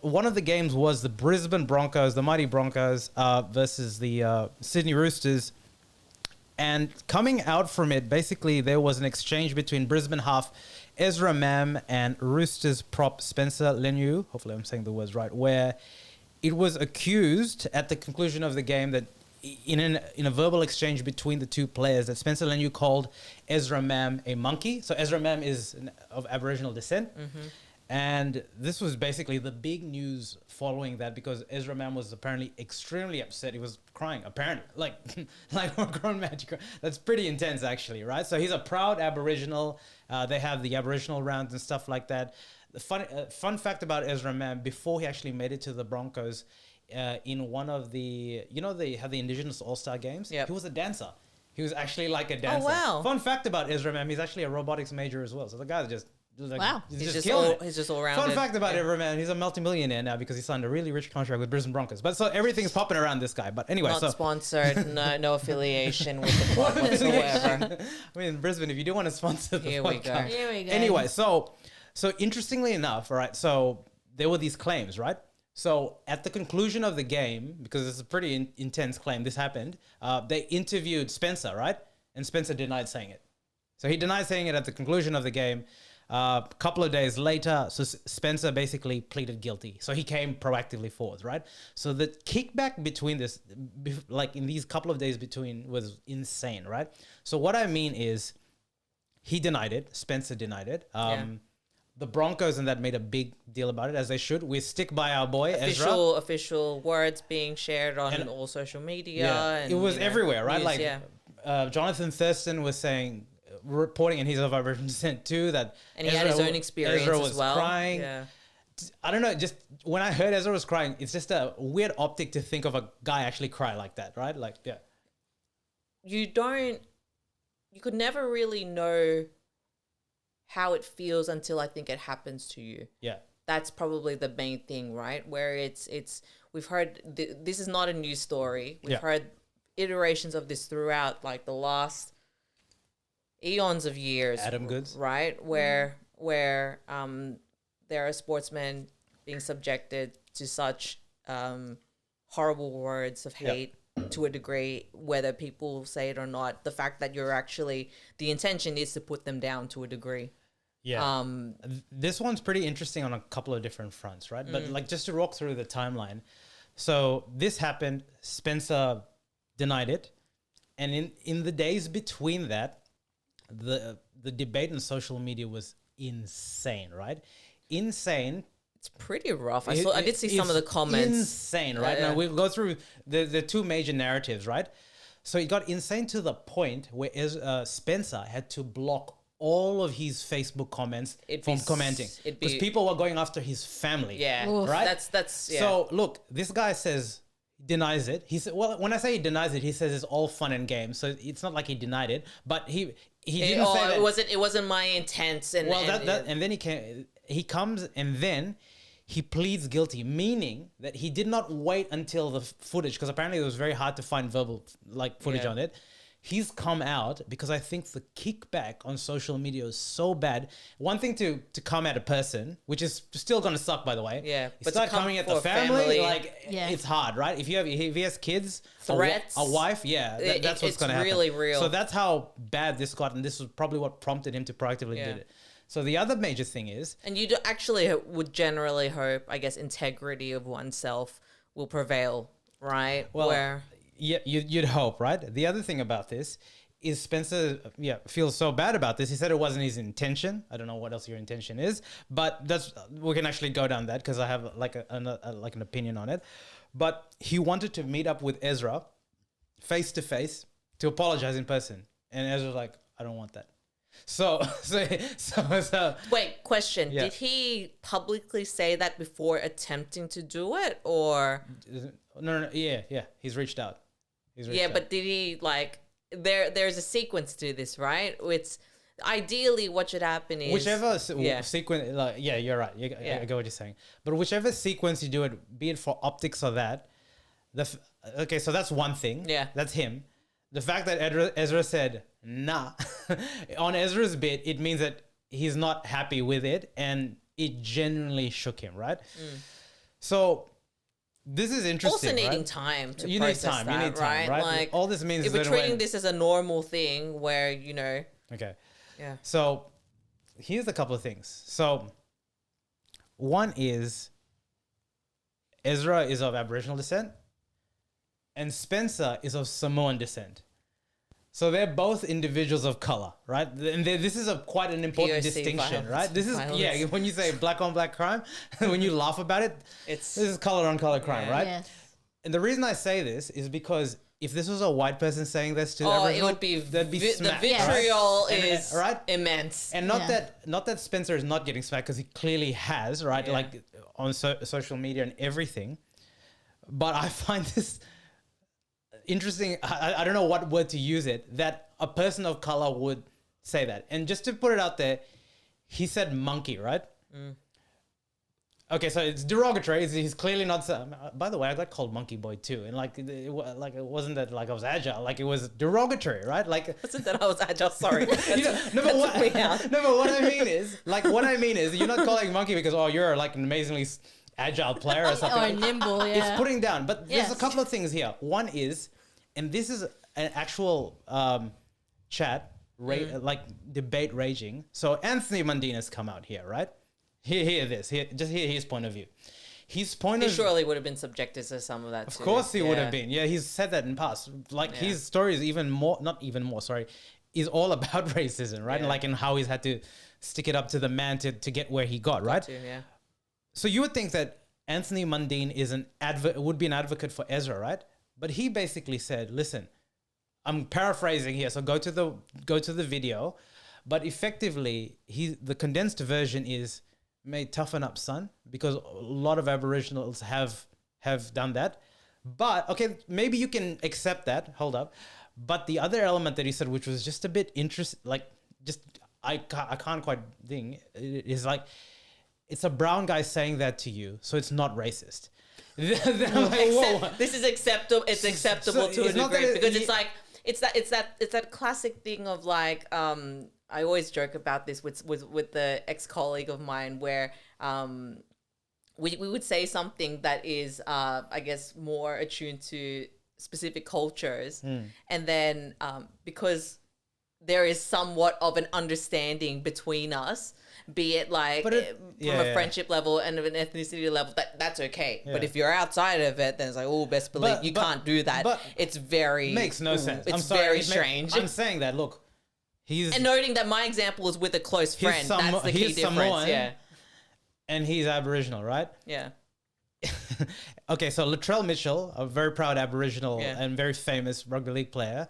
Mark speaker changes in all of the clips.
Speaker 1: One of the games was the Brisbane Broncos, the mighty Broncos, versus the Sydney Roosters. And coming out from it, basically, there was an exchange between Brisbane half Ezra Mam and Roosters prop Spencer Leniu, hopefully I'm saying the words right, where it was accused at the conclusion of the game that in a verbal exchange between the two players that Spencer Leniu called Ezra Mam a monkey. So Ezra Mam is of Aboriginal descent. Mm-hmm. And this was basically the big news following that because Ezra Mam was apparently extremely upset. He was crying, apparently. Like a grown man. That's pretty intense, actually, right? So he's a proud Aboriginal. They have the Aboriginal rounds and stuff like that. The fun fact about Ezra Mam, before he actually made it to the Broncos, in one of the, they have the Indigenous All-Star Games?
Speaker 2: Yep.
Speaker 1: He was a dancer. He was actually like a dancer.
Speaker 2: Oh, wow.
Speaker 1: Fun fact about Ezra Mam, he's actually a robotics major as well. So the guy's just...
Speaker 3: Wow.
Speaker 2: He's just all rounded.
Speaker 1: Fun fact about Ezra Mam, he's a multimillionaire now because he signed a really rich contract with Brisbane Broncos. But so everything's popping around this guy. But anyway,
Speaker 2: Not sponsored, no affiliation with the club whatsoever.
Speaker 1: I mean, Brisbane, if you do want to sponsor the
Speaker 2: Here we go.
Speaker 1: Anyway, so interestingly enough, all right, so there were these claims, right? So at the conclusion of the game, because it's a pretty intense claim, this happened, they interviewed Spencer, right? And Spencer denied saying it. So he denied saying it at the conclusion of the game. A couple of days later, so Spencer basically pleaded guilty. So he came proactively forward, right? So the kickback between this, like in these couple of days between, was insane, right? So what I mean is he denied it. Spencer denied it. The Broncos and that made a big deal about it, as they should. We stick by our boy, Ezra.
Speaker 2: Official words being shared on all social media.
Speaker 1: Yeah,
Speaker 2: and,
Speaker 1: it was everywhere, right?
Speaker 2: News,
Speaker 1: Jonathan Thurston was saying... reporting, and he's of Aboriginal descent too, that
Speaker 2: and he had his own experience
Speaker 1: Ezra was
Speaker 2: as well.
Speaker 1: Crying.
Speaker 2: Yeah.
Speaker 1: I don't know, just when I heard Ezra was crying, it's just a weird optic to think of a guy actually cry like that, right? Like, yeah.
Speaker 2: You could never really know how it feels until I think it happens to you.
Speaker 1: Yeah.
Speaker 2: That's probably the main thing, right? Where we've heard, this is not a news story. We've heard iterations of this throughout like the last eons of years,
Speaker 1: Adam Goods,
Speaker 2: right? Where there are sportsmen being subjected to such horrible words of hate to a degree, whether people say it or not. The fact that the intention is to put them down to a degree.
Speaker 1: Yeah. This one's pretty interesting on a couple of different fronts, right? But like just to walk through the timeline. So this happened, Spencer denied it. And in the days between that, the debate on social media was insane, right? Insane.
Speaker 2: It's pretty rough. I did see some of the comments.
Speaker 1: Insane, right? Now we'll go through the two major narratives, right? So it got insane to the point where Spencer had to block all of his Facebook comments from commenting because people were going after his family.
Speaker 2: Yeah,
Speaker 1: right.
Speaker 2: That's. Yeah.
Speaker 1: So look, this guy denies it. He said, well, when I say he denies it, he says it's all fun and games. So it's not like he denied it, but he didn't say that.
Speaker 2: It wasn't my intent. And
Speaker 1: then he comes and then he pleads guilty, meaning that he did not wait until the footage, because apparently it was very hard to find verbal footage on it. He's come out because I think the kickback on social media is so bad. One thing to come at a person, which is still going to suck, by the way.
Speaker 2: Yeah.
Speaker 1: But start coming at the family, it's hard, right? If he has kids,
Speaker 2: threats,
Speaker 1: a wife, that's what's going to happen.
Speaker 2: It's really real.
Speaker 1: So that's how bad this got, and this was probably what prompted him to proactively do it. So the other major thing is...
Speaker 2: And you actually would generally hope, I guess, integrity of oneself will prevail, right?
Speaker 1: Well... Yeah, you'd hope, right? The other thing about this is Spencer, feels so bad about this. He said it wasn't his intention. I don't know what else your intention is, but we can actually go down that because I have an opinion on it. But he wanted to meet up with Ezra face to face to apologize in person, and Ezra's like, I don't want that. So
Speaker 2: wait, question.
Speaker 1: Yeah.
Speaker 2: Did he publicly say that before attempting to do it, or?
Speaker 1: No. Yeah. He's reached out.
Speaker 2: But did he there's a sequence to this, right? It's ideally what should happen is
Speaker 1: whichever sequence. You're right. I get what you're saying. But whichever sequence you do it, be it for optics or that. So that's one thing.
Speaker 2: Yeah,
Speaker 1: that's him. The fact that Ezra said nah on Ezra's bit, it means that he's not happy with it, and it genuinely shook him, right? So this is interesting.
Speaker 2: Also needing
Speaker 1: right?
Speaker 2: time to
Speaker 1: You need
Speaker 2: process
Speaker 1: time.
Speaker 2: that,
Speaker 1: You need time, right?
Speaker 2: Like
Speaker 1: All this means
Speaker 2: if
Speaker 1: is
Speaker 2: we're
Speaker 1: that
Speaker 2: treating
Speaker 1: when-
Speaker 2: this as a normal thing, where
Speaker 1: Okay.
Speaker 2: yeah,
Speaker 1: So here's a couple of things. So one is Ezra is of Aboriginal descent and Spencer is of Samoan descent. So they're both individuals of color, right? And this is quite an important
Speaker 2: POC
Speaker 1: distinction,
Speaker 2: violence,
Speaker 1: right? This is,
Speaker 2: violence.
Speaker 1: yeah, when you say black on black crime, when you laugh about it,
Speaker 2: it's
Speaker 1: this is color on color crime,
Speaker 2: Yeah.
Speaker 1: right?
Speaker 3: Yes.
Speaker 1: And the reason I say this is because if this was a white person saying this to
Speaker 2: it
Speaker 1: Aboriginal,
Speaker 2: would be
Speaker 1: they'd be
Speaker 2: the
Speaker 1: smacked,
Speaker 2: vitriol
Speaker 1: right?
Speaker 2: is
Speaker 1: right?
Speaker 2: immense.
Speaker 1: And not that Spencer is not getting smacked because he clearly has, right?
Speaker 2: Yeah.
Speaker 1: Like on social media and everything. But I find this interesting. I don't know what word to use it, that a person of color would say that. And just to put it out there, he said monkey, right? Okay, so it's derogatory. He's clearly not. By the way, I got called monkey boy too, and like it wasn't that like I was agile. Like it was derogatory, right? Like
Speaker 2: Wasn't that I was agile? Sorry.
Speaker 1: you know, no, but what, no, but what I mean is, you're not calling monkey because you're like an amazingly agile player or something.
Speaker 3: Or nimble, yeah.
Speaker 1: It's putting down. But there's a
Speaker 3: Yes.
Speaker 1: couple of things here. One is, and this is an actual chat, like debate raging. So Anthony Mundine has come out here, right? Hear this. Just hear his point of view. His point
Speaker 2: He
Speaker 1: of
Speaker 2: surely would have been subjected to some of that
Speaker 1: Of
Speaker 2: too.
Speaker 1: course he would
Speaker 2: Yeah.
Speaker 1: have been. Yeah, he's said that in past. Like
Speaker 2: Yeah.
Speaker 1: his story is not even more, sorry, is all about racism, right? And
Speaker 2: Yeah.
Speaker 1: like in how he's had to stick it up to the man to get where he got, right?
Speaker 2: Too, yeah.
Speaker 1: So you would think that Anthony Mundine is would be an advocate for Ezra, right? But he basically said, listen, I'm paraphrasing here, so go to the video, but effectively the condensed version is, mate, toughen up, son, because a lot of Aboriginals have done that. But okay, maybe you can accept that. Hold up. But the other element that he said, which was just a bit I can't quite think, is like, it's a brown guy saying that to you, so it's not racist. Then I'm like, whoa.
Speaker 2: This is acceptable. It's acceptable to a
Speaker 1: it's not that
Speaker 2: degree
Speaker 1: it-
Speaker 2: because it's that classic thing of like I always joke about this with the ex-colleague of mine where we would say something that is I guess more attuned to specific cultures, and then because there is somewhat of an understanding between us, be it like from a friendship level and an ethnicity level, that's okay.
Speaker 1: Yeah.
Speaker 2: But if you're outside of it, then it's like, oh, best believe you can't do that.
Speaker 1: but
Speaker 2: It's very
Speaker 1: makes no sense.
Speaker 2: It's
Speaker 1: I'm sorry,
Speaker 2: very
Speaker 1: it
Speaker 2: strange.
Speaker 1: I'm saying that. Look, he's
Speaker 2: And noting that my example is with a close friend, that's the key
Speaker 1: he's
Speaker 2: difference.
Speaker 1: Samoan.
Speaker 2: Yeah,
Speaker 1: and he's Aboriginal, right?
Speaker 2: yeah.
Speaker 1: Okay, so Latrell Mitchell, a very proud Aboriginal
Speaker 2: Yeah.
Speaker 1: and very famous rugby league player,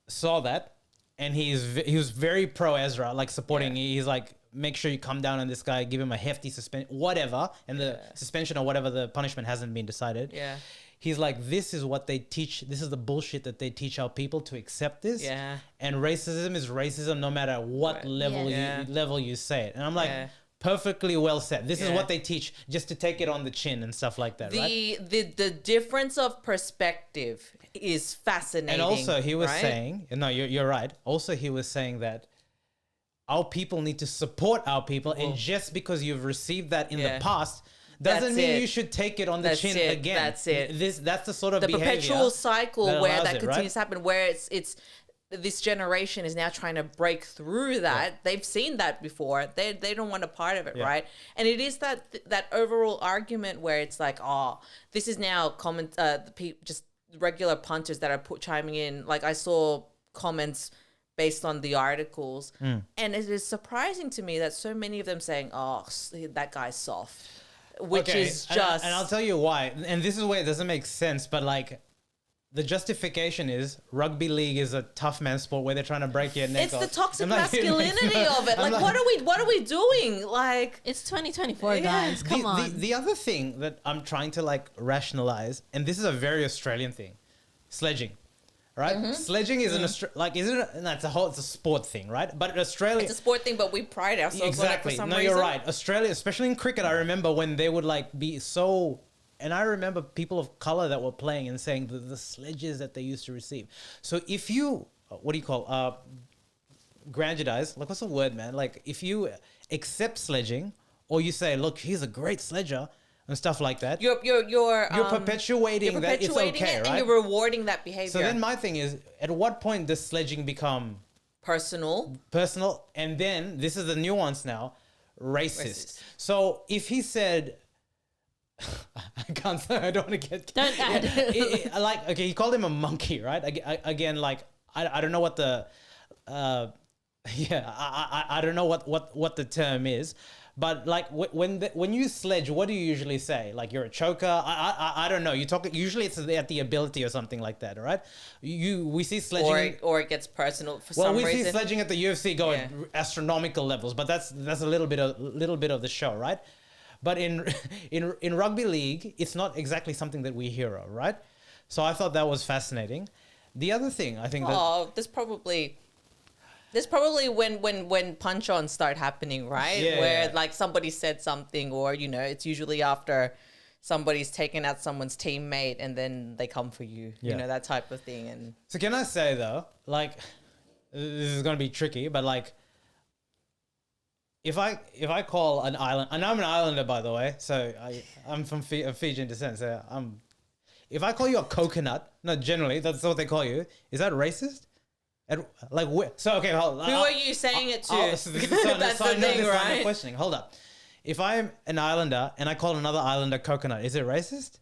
Speaker 1: saw that, and he was very pro Ezra, like supporting.
Speaker 2: Yeah.
Speaker 1: He's like, make sure you come down on this guy, give him a hefty suspension, whatever, and the suspension or whatever the punishment hasn't been decided.
Speaker 2: Yeah.
Speaker 1: He's like, this is what they teach. This is the bullshit that they teach our people to accept this.
Speaker 2: Yeah.
Speaker 1: And racism is racism, no matter what
Speaker 2: Right.
Speaker 1: level
Speaker 2: Yeah.
Speaker 1: level you say it. And I'm like,
Speaker 2: Yeah.
Speaker 1: perfectly well said. This is
Speaker 2: Yeah.
Speaker 1: what they teach, just to take it on the chin and stuff like that, right?
Speaker 2: The difference of perspective is fascinating.
Speaker 1: And also, he was
Speaker 2: right?
Speaker 1: saying, no, you're right. Also, he was saying that our people need to support our people, and just because you've received that in
Speaker 2: Yeah.
Speaker 1: the past doesn't
Speaker 2: That's
Speaker 1: mean
Speaker 2: it.
Speaker 1: you should take it on the
Speaker 2: That's
Speaker 1: chin
Speaker 2: it.
Speaker 1: again.
Speaker 2: That's it.
Speaker 1: That's the sort of
Speaker 2: the
Speaker 1: behavior
Speaker 2: perpetual cycle
Speaker 1: that
Speaker 2: where
Speaker 1: allows
Speaker 2: that
Speaker 1: it,
Speaker 2: continues
Speaker 1: right?
Speaker 2: to happen, where it's this generation is now trying to break through that.
Speaker 1: Yeah.
Speaker 2: They've seen that before. They don't want a part of it,
Speaker 1: Yeah.
Speaker 2: right? And it is that overall argument where it's like, oh, this is now just regular punters that are chiming in. Like I saw comments based on the articles,
Speaker 1: Hmm.
Speaker 2: and it is surprising to me that so many of them saying, oh, that guy's soft, which is just
Speaker 1: and I'll tell you why. And this is where it doesn't make sense, but like, the justification is rugby league is a tough man sport where they're trying to break your neck
Speaker 2: it's
Speaker 1: off.
Speaker 2: the toxic
Speaker 1: I'm like,
Speaker 2: masculinity of it.
Speaker 1: I'm
Speaker 2: Like, what are we doing? Like,
Speaker 3: It's 2024,
Speaker 2: Yeah.
Speaker 3: guys. Come on.
Speaker 1: The other thing that I'm trying to like rationalize, and this is a very Australian thing, sledging, right?
Speaker 2: Mm-hmm.
Speaker 1: Sledging is it's a sport thing, right? But Australia,
Speaker 2: it's a sport thing, but we pride ourselves
Speaker 1: exactly.
Speaker 2: on it for some
Speaker 1: No,
Speaker 2: reason.
Speaker 1: you're right. Australia, especially in cricket, I remember when they would like be so. And I remember people of color that were playing and saying the sledges that they used to receive. So if you, what do you call, grandidize, like what's the word, man? Like if you accept sledging, or you say, look, he's a great sledger, and stuff like that.
Speaker 2: You're
Speaker 1: perpetuating that it's okay,
Speaker 2: it,
Speaker 1: right?
Speaker 2: and you're rewarding that behavior.
Speaker 1: So then my thing is, at what point does sledging become
Speaker 2: personal,
Speaker 1: and then this is the nuance now, racist. So if he said, I can't say, I don't want to get...
Speaker 3: Don't add.
Speaker 1: Like, okay, he called him a monkey, right? Again, like, I don't know what the... I don't know what the term is. But like when you sledge, what do you usually say? Like you're a choker? I don't know. You talk usually it's at the ability or something like that, all right? We see sledging
Speaker 2: or it gets personal for some reason.
Speaker 1: Well, we see sledging at the UFC go at astronomical levels, but that's a little bit of the show, right? But in rugby league, it's not exactly something that we hear of, right? So I thought that was fascinating. The other thing I think
Speaker 2: there's probably when punch-ons start happening, right?
Speaker 1: Yeah,
Speaker 2: where like somebody said something, or it's usually after somebody's taken out someone's teammate and then they come for you, that type of thing. And
Speaker 1: so can I say though, like, this is gonna be tricky, but like, if I call an island, and I'm an islander by the way, so I'm from Fijian descent, so if I call you a coconut, no, generally that's what they call you, is that racist? Like, so okay, hold on.
Speaker 2: Who are you saying it to?
Speaker 1: So
Speaker 2: That's the thing, right?
Speaker 1: Questioning. Hold up. If I'm an islander and I call another islander coconut, is it racist?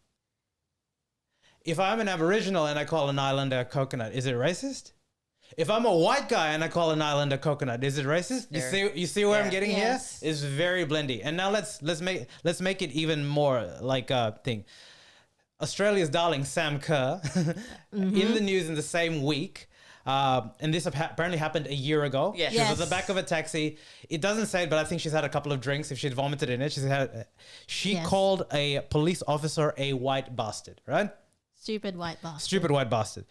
Speaker 1: If I'm an Aboriginal and I call an islander coconut, is it racist? If I'm a white guy and I call an islander coconut, is it racist? You see where I'm getting here? It's very blendy. And now let's make it even more like a thing. Australia's darling Sam Kerr in the news in the same week. And this apparently happened a year ago.
Speaker 2: Yes.
Speaker 1: She was at the back of a taxi. It doesn't say it, but I think she's had a couple of drinks. If she'd vomited in it, she called a police officer a white bastard, right?
Speaker 3: Stupid white bastard.
Speaker 1: Stupid white bastard.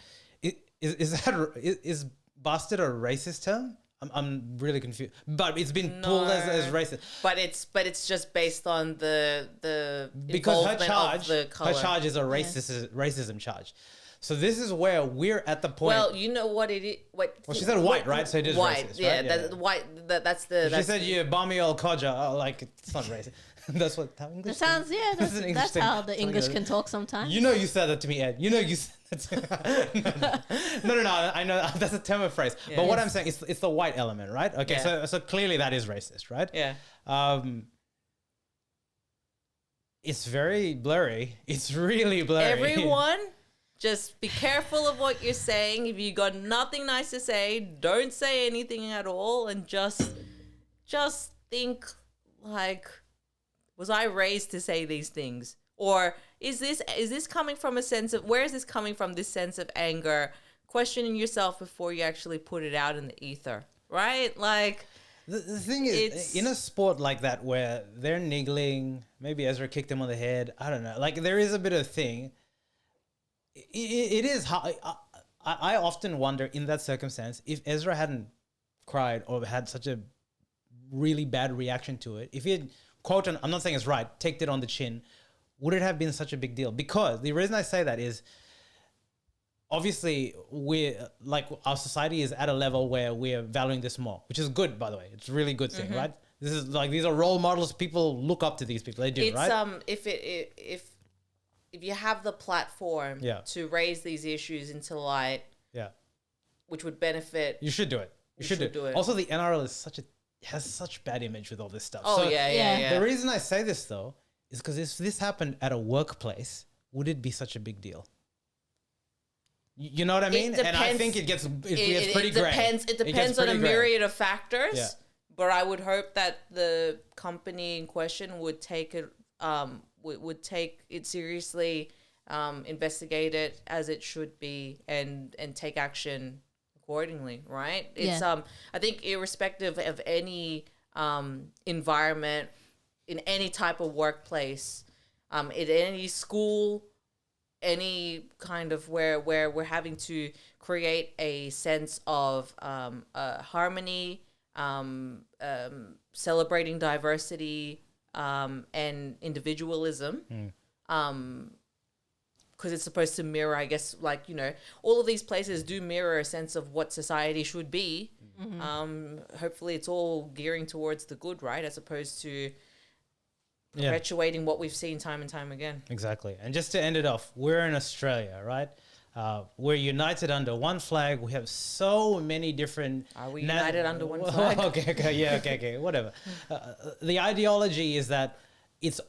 Speaker 1: Is bastard a racist term? I'm really confused. But it's been pulled as racist.
Speaker 2: But it's just based on the
Speaker 1: because
Speaker 2: involvement of the color.
Speaker 1: Her charge is a racism charge. So this is where we're at the point.
Speaker 2: Well, you know what it is. Well,
Speaker 1: she said white, right? So it is
Speaker 2: white.
Speaker 1: racist,
Speaker 2: Yeah,
Speaker 1: right?
Speaker 2: that's white. That's the.
Speaker 1: She said you balmy old codger. Oh, like it's not racist. That's what how English.
Speaker 3: That sounds that's how the English can talk sometimes.
Speaker 1: You know you said that to me, Ed. You know you said that to me. No. I know that's a term of phrase. Yeah. But what I'm saying is it's the white element, right? Okay, so clearly that is racist, right?
Speaker 2: Yeah.
Speaker 1: It's very blurry. It's really blurry.
Speaker 2: Everyone, just be careful of what you're saying. If you got nothing nice to say, don't say anything at all, and just think like, was I raised to say these things? Or is this coming from a sense of, where is this coming from, this sense of anger? Questioning yourself before you actually put it out in the ether, right? Like,
Speaker 1: the thing is, in a sport like that where they're niggling, maybe Ezra kicked him on the head, I don't know. Like, there is a bit of thing. It is hard. I often wonder in that circumstance, if Ezra hadn't cried or had such a really bad reaction to it, if he had, quote, I'm not saying it's right, taked it on the chin, would it have been such a big deal? Because the reason I say that is, obviously, our society is at a level where we're valuing this more, which is good, by the way. It's a really good thing, right? This is like, these are role models. People look up to these people. They do, right?
Speaker 2: If you have the platform to raise these issues into light, which would benefit,
Speaker 1: you should do it. You should do it. Also, the NRL has such bad image with all this stuff.
Speaker 2: Oh, so yeah.
Speaker 1: The reason I say this though is because if this happened at a workplace, would it be such a big deal? You know what I mean? And I think it gets pretty gray.
Speaker 2: It depends on a myriad of factors. Yeah. But I would hope that the company in question would take it would take it seriously, investigate it as it should be, and take action accordingly, right? It's I think irrespective of any environment, in any type of workplace, in any school, any kind of where we're having to create a sense of harmony, celebrating diversity, and individualism, because it's supposed to mirror, I guess, like, all of these places do mirror a sense of what society should be. Hopefully it's all gearing towards the good, right? As opposed to perpetuating what we've seen time and time again.
Speaker 1: Exactly. And just to end it off, we're in Australia, right? We're united under one flag. We have so many different.
Speaker 2: Are we united under one flag?
Speaker 1: Okay, whatever. The ideology is that it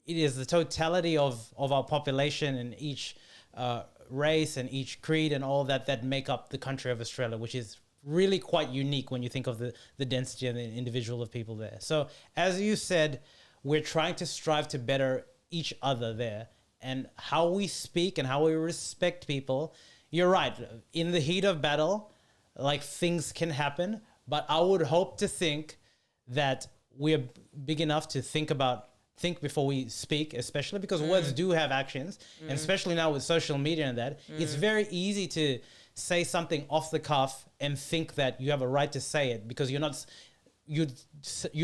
Speaker 1: is the totality of our population and each race and each creed and all that make up the country of Australia, which is really quite unique when you think of the density and the individual of people there. So as you said, we're trying to strive to better each other there. And how we speak and how we respect people, you're right. In the heat of battle, like things can happen, but I would hope to think that we're big enough to think before we speak, especially because words do have actions, and especially now with social media and that, it's very easy to say something off the cuff and think that you have a right to say it because you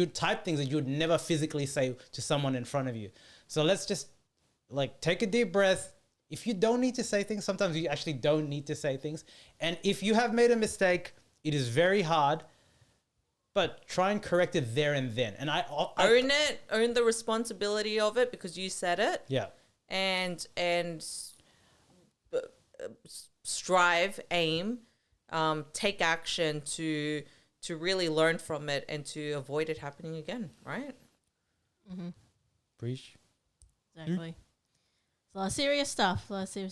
Speaker 1: type things that you would never physically say to someone in front of you. So let's just take a deep breath. If you don't need to say things, sometimes you actually don't need to say things. And if you have made a mistake, it is very hard, but try and correct it there and then. And
Speaker 2: own the responsibility of it because you said it.
Speaker 1: Yeah.
Speaker 2: And strive, aim, take action to really learn from it and to avoid it happening again, right?
Speaker 3: Mm-hmm.
Speaker 1: Preach.
Speaker 3: Exactly. It's a lot of serious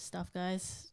Speaker 3: stuff, guys.